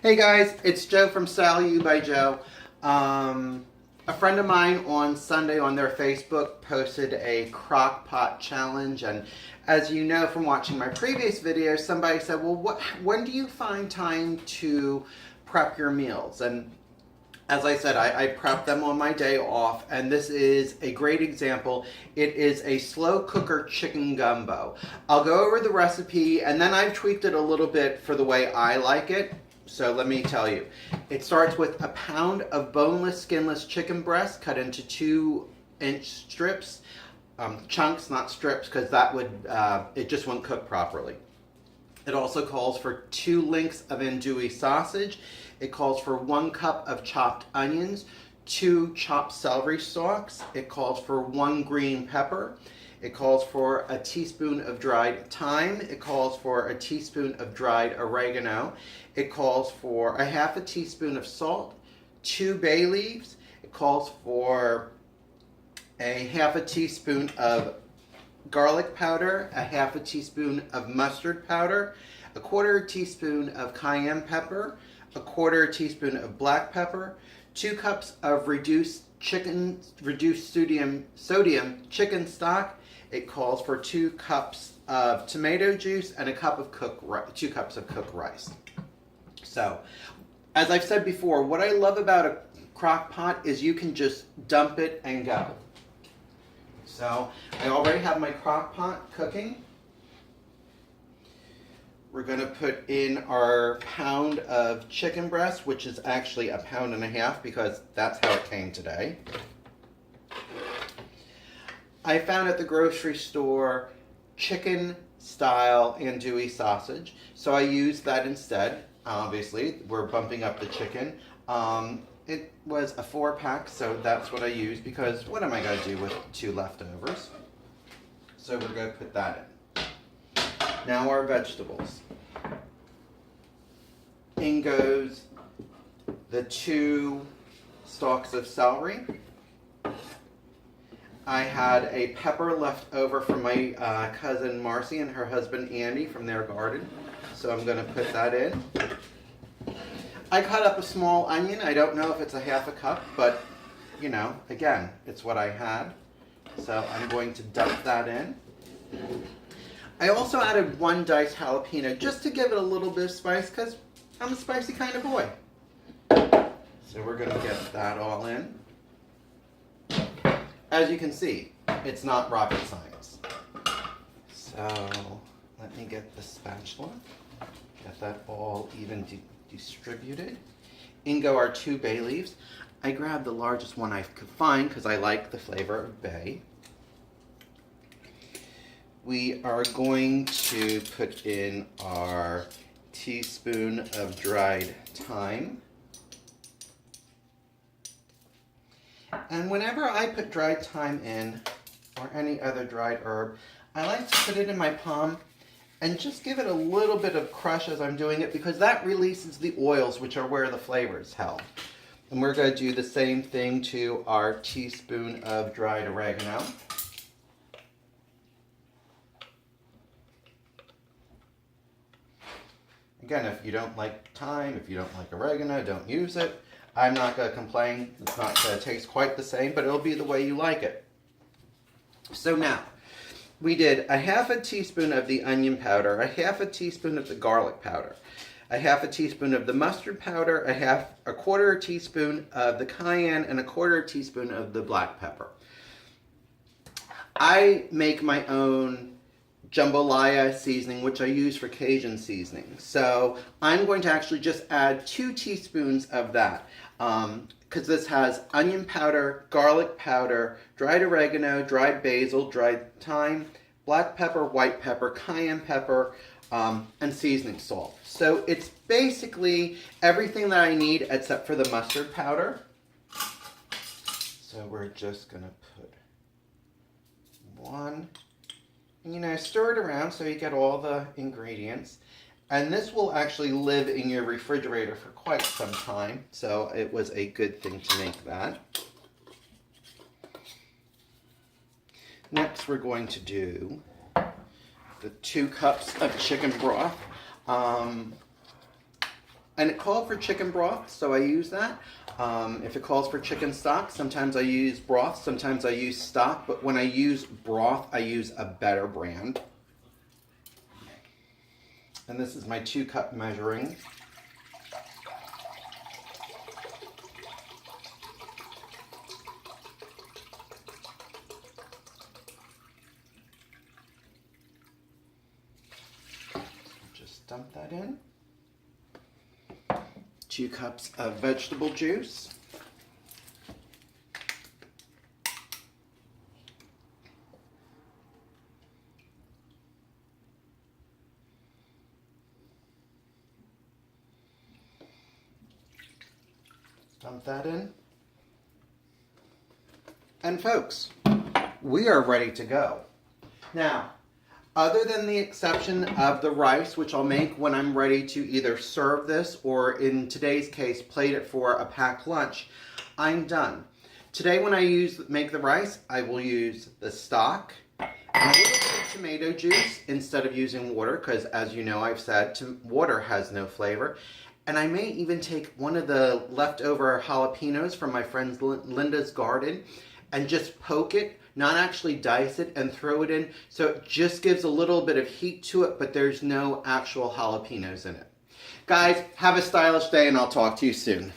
Hey guys, it's Joe from Style You by Joe. A friend of mine on Sunday on their Facebook posted a crock pot challenge, and as you know from watching my previous videos, somebody said, well, when do you find time to prep your meals? And as I said, I prep them on my day off, and this is a great example. It is a slow cooker chicken gumbo. I'll go over the recipe, and then I've tweaked it a little bit for the way I like it. So let me tell you. It starts with a pound of boneless, skinless chicken breast cut into 2-inch strips, chunks, not strips, because that would it just won't cook properly. It also calls for 2 links of andouille sausage. It calls for 1 cup of chopped onions, 2 chopped celery stalks. It calls for 1 green pepper. It calls for a teaspoon of dried thyme. It calls for a teaspoon of dried oregano. It calls for a half a teaspoon of salt, 2 bay leaves. It calls for a half a teaspoon of garlic powder, a half a teaspoon of mustard powder, a 1/4 teaspoon of cayenne pepper, a 1/4 teaspoon of black pepper, 2 cups of reduced sodium chicken stock. It calls for 2 cups of tomato juice and 2 cups of cooked rice. So, as I've said before, what I love about a crock pot is you can just dump it and go. So, I already have my crock pot cooking. We're going to put in our pound of chicken breast, which is actually 1.5 pounds because that's how it came today. I found at the grocery store chicken style andouille sausage, so I used that instead. Obviously, we're bumping up the chicken. It was a 4-pack, so that's what I used because what am I going to do with 2 leftovers? So we're going to put that in. Now our vegetables. In goes the 2 stalks of celery. I had a pepper left over from my cousin Marcy and her husband Andy from their garden, so I'm going to put that in. I cut up a small onion. I don't know if it's a half a cup, but you know, again, it's what I had. So I'm going to dump that in. I also added 1 diced jalapeno just to give it a little bit of spice because I'm a spicy kind of boy. So we're going to get that all in. As you can see, it's not rocket science. So let me get the spatula, get that all even distributed. In go our 2 bay leaves. I grabbed the largest one I could find because I like the flavor of bay. We are going to put in our teaspoon of dried thyme. And whenever I put dried thyme in, or any other dried herb, I like to put it in my palm and just give it a little bit of crush as I'm doing it because that releases the oils, which are where the flavor is held. And we're going to do the same thing to our teaspoon of dried oregano. Again, if you don't like thyme, if you don't like oregano, don't use it. I'm not going to complain. It's not going to taste quite the same, but it'll be the way you like it. So now, we did a half a teaspoon of the onion powder, a half a teaspoon of the garlic powder, a half a teaspoon of the mustard powder, a 1/4 teaspoon of the cayenne, and a 1/4 teaspoon of the black pepper. I make my own jambalaya seasoning, which I use for Cajun seasoning. So I'm going to actually just add 2 teaspoons of that because this has onion powder, garlic powder, dried oregano, dried basil, dried thyme, black pepper, white pepper, cayenne pepper, and seasoning salt. So it's basically everything that I need except for the mustard powder. So we're just going to put 1. You know, stir it around so you get all the ingredients. And this will actually live in your refrigerator for quite some time. So it was a good thing to make that. Next, we're going to do the 2 cups of chicken broth. And it called for chicken broth, so I use that. If it calls for chicken stock, sometimes I use broth, sometimes I use stock, but when I use broth, I use a better brand. And this is my 2-cup measuring. Just dump that in. 2 cups of vegetable juice. Dump that in. And folks, we are ready to go. Now, other than the exception of the rice, which I'll make when I'm ready to either serve this or in today's case, plate it for a packed lunch, I'm done. Today when I make the rice, I will use the stock and a little bit of tomato juice instead of using water because as you know I've said, water has no flavor. And I may even take one of the leftover jalapenos from my friend Linda's garden and just poke it, not actually dice it, and throw it in. So it just gives a little bit of heat to it, but there's no actual jalapenos in it. Guys, have a stylish day and I'll talk to you soon.